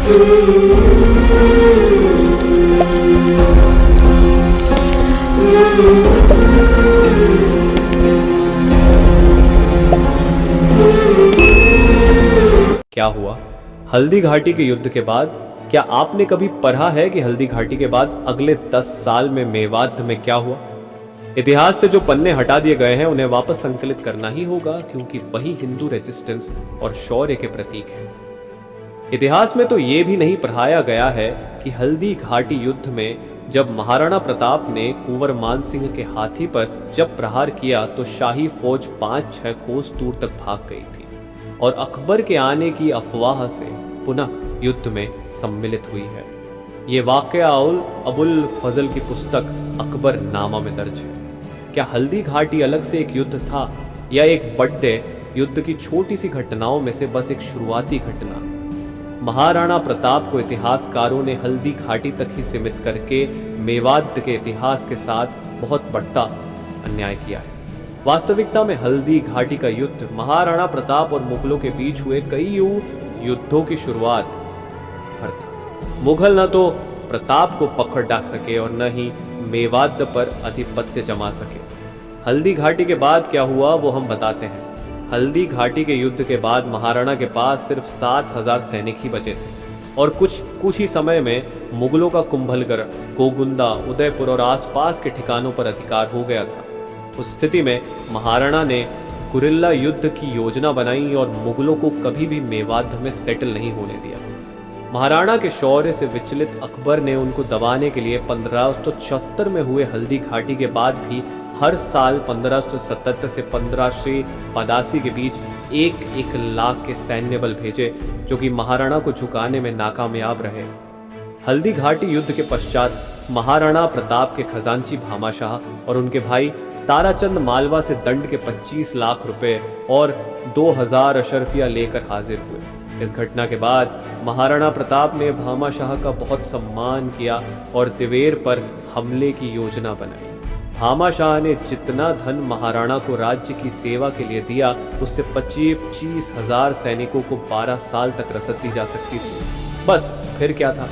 क्या हुआ हल्दी घाटी के युद्ध के बाद? क्या आपने कभी पढ़ा है कि हल्दी घाटी के बाद अगले 10 साल में मेवात में क्या हुआ? इतिहास से जो पन्ने हटा दिए गए हैं उन्हें वापस संकलित करना ही होगा, क्योंकि वही हिंदू रेजिस्टेंस और शौर्य के प्रतीक हैं। इतिहास में तो ये भी नहीं पढ़ाया गया है कि हल्दी घाटी युद्ध में जब महाराणा प्रताप ने कुंवर मान सिंह के हाथी पर जब प्रहार किया तो शाही फौज 5-6 कोस दूर तक भाग गई थी और अकबर के आने की अफवाह से पुनः युद्ध में सम्मिलित हुई है। ये वाकया अबुल फजल की पुस्तक अकबर नामा में दर्ज है। क्या हल्दी घाटी अलग से एक युद्ध था या एक बड़े युद्ध की छोटी सी घटनाओं में से बस एक शुरुआती घटना? महाराणा प्रताप को इतिहासकारों ने हल्दी घाटी तक ही सीमित करके मेवात के इतिहास के साथ बहुत बड़ा अन्याय किया है। वास्तविकता में हल्दी घाटी का युद्ध महाराणा प्रताप और मुगलों के बीच हुए कई युद्धों की शुरुआत भर था। मुगल न तो प्रताप को पकड़ डाल सके और न ही मेवात पर आधिपत्य जमा सके। हल्दी घाटी के बाद क्या हुआ वो हम बताते हैं। हल्दी घाटी के युद्ध के बाद महाराणा के पास सिर्फ 7,000 सैनिक ही बचे थे और कुछ ही समय में मुगलों का कुंभलगढ़, गोगुंदा, उदयपुर और आसपास के ठिकानों पर अधिकार हो गया था। उस स्थिति में महाराणा ने गुरिल्ला युद्ध की योजना बनाई और मुगलों को कभी भी मेवात में सेटल नहीं होने दिया। महाराणा के शौर्य से विचलित अकबर ने उनको दबाने के लिए 1576 में हुए हल्दी घाटी के बाद भी हर साल 1577 से 1582 के बीच 1 लाख के सैन्य बल भेजे, जो कि महाराणा को झुकाने में नाकामयाब रहे। हल्दी घाटी युद्ध के पश्चात महाराणा प्रताप के खजांची भामाशाह और उनके भाई ताराचंद मालवा से दंड के 25 लाख रुपए और 2000 अशरफिया लेकर हाजिर हुए। इस घटना के बाद महाराणा प्रताप ने भामाशाह का बहुत सम्मान किया और दिवेर पर हमले की योजना बनाई। भामाशाह ने जितना धन महाराणा को राज्य की सेवा के लिए दिया, उससे 25,000 सैनिकों को 12 साल तक रसद दी जा सकती थी। बस फिर क्या था,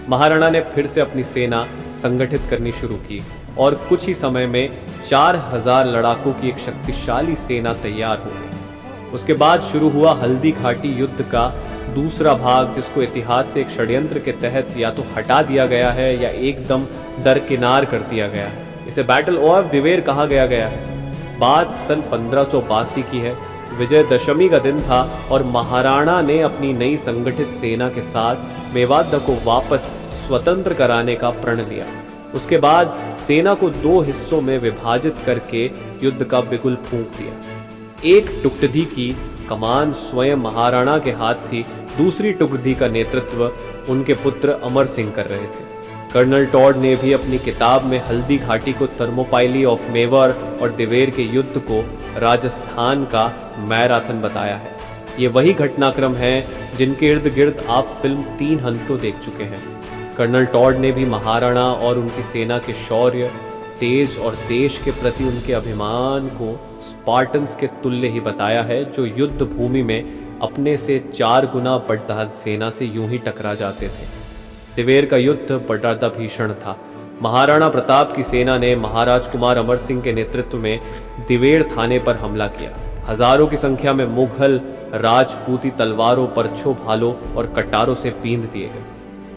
महाराणा ने फिर से अपनी सेना संगठित करनी शुरू की और कुछ ही समय में 4,000 लड़ाकों की एक शक्तिशाली सेना तैयार हो गई। उसके बाद शुरू हुआ हल्दी घाटी युद्ध का दूसरा भाग, जिसको इतिहास से एक षड्यंत्र के तहत या तो हटा दिया गया है या एकदम दरकिनार कर दिया गया है। इसे बैटल ऑफ दिवेर कहा गया है। बात सन 1582 की है। विजयदशमी का दिन था और महाराणा ने अपनी नई संगठित सेना के साथ मेवात को वापस स्वतंत्र कराने का प्रण लिया। उसके बाद सेना को 2 हिस्सों में विभाजित करके युद्ध का बिगुल फूंक दिया। एक टुकड़ी की कमान स्वयं महाराणा के हाथ थी, दूसरी टुकड़ी का नेतृत्व उनके पुत्र अमर सिंह कर रहे थे। कर्नल टॉड ने भी अपनी किताब में हल्दी घाटी को थर्मोपाइली ऑफ मेवाड़ और दिवेर के युद्ध को राजस्थान का मैराथन बताया है। ये वही घटनाक्रम है जिनके इर्द गिर्द आप फिल्म 3 हंत को देख चुके हैं। कर्नल टॉड ने भी महाराणा और उनकी सेना के शौर्य, तेज और देश के प्रति उनके अभिमान को स्पार्टन्स के तुल्य ही बताया है, जो युद्ध भूमि में अपने से 4 गुना बढ़ता सेना से यूं ही टकरा जाते थे। दिवेर का युद्ध बड़ा भीषण था। महाराणा प्रताप की सेना ने महाराज कुमार अमर सिंह के नेतृत्व में दिवेर थाने पर हमला किया। हजारों की संख्या में मुगल राजपूती तलवारों, परछों, भालों और कटारों से बींध दिए गए।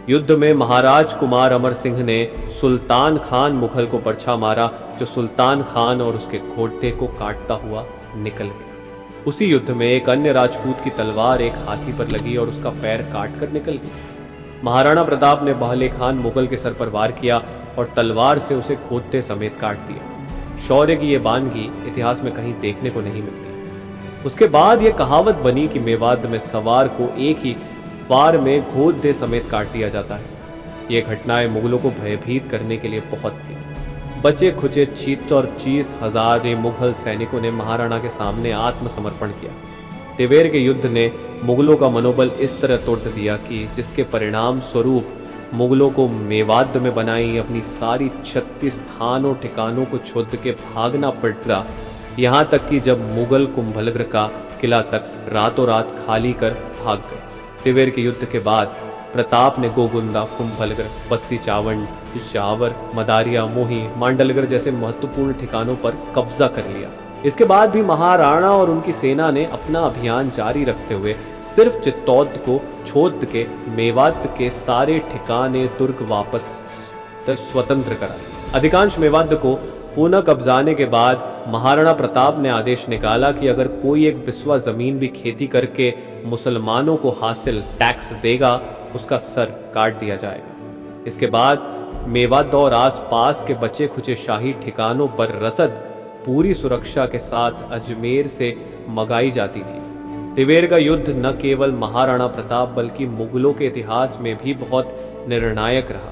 युद्ध में महाराज कुमार अमर सिंह ने सुल्तान खान मुगल को बरछा मारा, जो सुल्तान खान और उसके घोड़े को काटता हुआ निकल गया। उसी युद्ध में एक अन्य राजपूत की तलवार एक हाथी पर लगी और उसका पैर काट कर निकल गई। महाराणा प्रताप ने बहले खान मुगल के सर पर वार किया और तलवार से उसे खोदते समेत काट दिया। शौर्य की ये वानगी इतिहास में कहीं देखने को नहीं मिलती। उसके बाद ये कहावत बनी कि मेवात में सवार को एक ही वार में गोद दे समेत काट दिया जाता है। ये घटनाएं मुगलों को भयभीत करने के लिए बहुत थी। बचे खुचे 46,000 मुगल सैनिकों ने महाराणा के सामने आत्मसमर्पण किया। दिवेर के युद्ध ने मुगलों का मनोबल इस तरह तोड़ दिया कि जिसके परिणाम स्वरूप मुगलों को मेवात में बनाई अपनी सारी 36 स्थानों ठिकानों को छोड़ के भागना पड़ता। यहाँ तक कि जब मुगल कुंभलगढ़ का किला तक रातों रात खाली कर भाग गए। दिवेर के युद्ध के बाद प्रताप ने गोगुंदा, कुंभलगढ़, पस्सी चावंड, जावर, मदारिया, मोही, मांडलगढ़ जैसे महत्वपूर्ण ठिकानों पर कब्जा कर लिया। इसके बाद भी महाराणा और उनकी सेना ने अपना अभियान जारी रखते हुए सिर्फ चित्तौड़ को छोड़ के मेवात के सारे ठिकाने दुर्ग वापस स्वतंत्र करा दिए। अधिकांश मेवात को पुनः कब्जाने के बाद महाराणा प्रताप ने आदेश निकाला कि अगर कोई एक बिस्वा जमीन भी खेती करके मुसलमानों को हासिल टैक्स देगा, उसका सर काट दिया जाएगा। इसके बाद मेवात और आसपास के बचे खुचे शाही ठिकानों पर रसद पूरी सुरक्षा के साथ अजमेर से मंगाई जाती थी। तिवेर का युद्ध न केवल महाराणा प्रताप बल्कि मुगलों के इतिहास में भी बहुत निर्णायक रहा।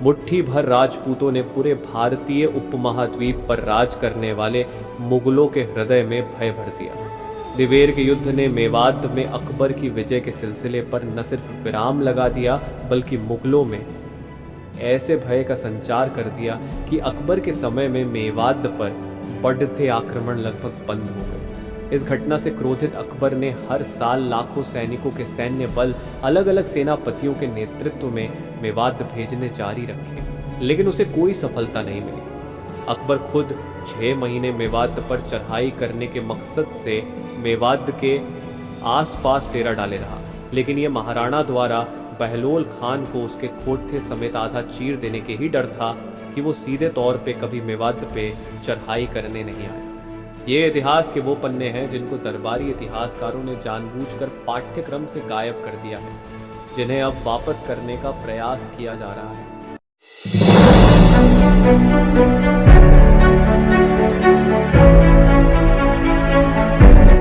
मुट्ठी भर राजपूतों ने पूरे भारतीय उपमहाद्वीप पर राज करने वाले मुगलों के हृदय में भय भर दिया। तिवेर के युद्ध ने मेवात में अकबर की विजय के सिलसिले पर न सिर्फ विराम लगा दिया बल्कि मुगलों में ऐसे भय का संचार कर दिया कि अकबर के समय में मेवात पर बढ़ते आक्रमण लगभग बंद हो गए। इस घटना से क्रोधित अकबर ने हर साल लाखों सैनिकों के सैन्य बल अलग अलग सेनापतियों के नेतृत्व में मेवात भेजने जारी रखे, लेकिन उसे कोई सफलता नहीं मिली। अकबर खुद 6 महीने मेवात पर चढ़ाई करने के मकसद से मेवात के आसपास डेरा डाले रहा, लेकिन यह महाराणा द्वारा बहलोल खान को उसके खोटे समेत आधा चीर देने के ही डर था कि वो सीधे तौर पे कभी मेवात पे चढ़ाई करने नहीं आए। ये इतिहास के वो पन्ने हैं जिनको दरबारी इतिहासकारों ने जानबूझकर पाठ्यक्रम से गायब कर दिया है, जिन्हें अब वापस करने का प्रयास किया जा रहा है।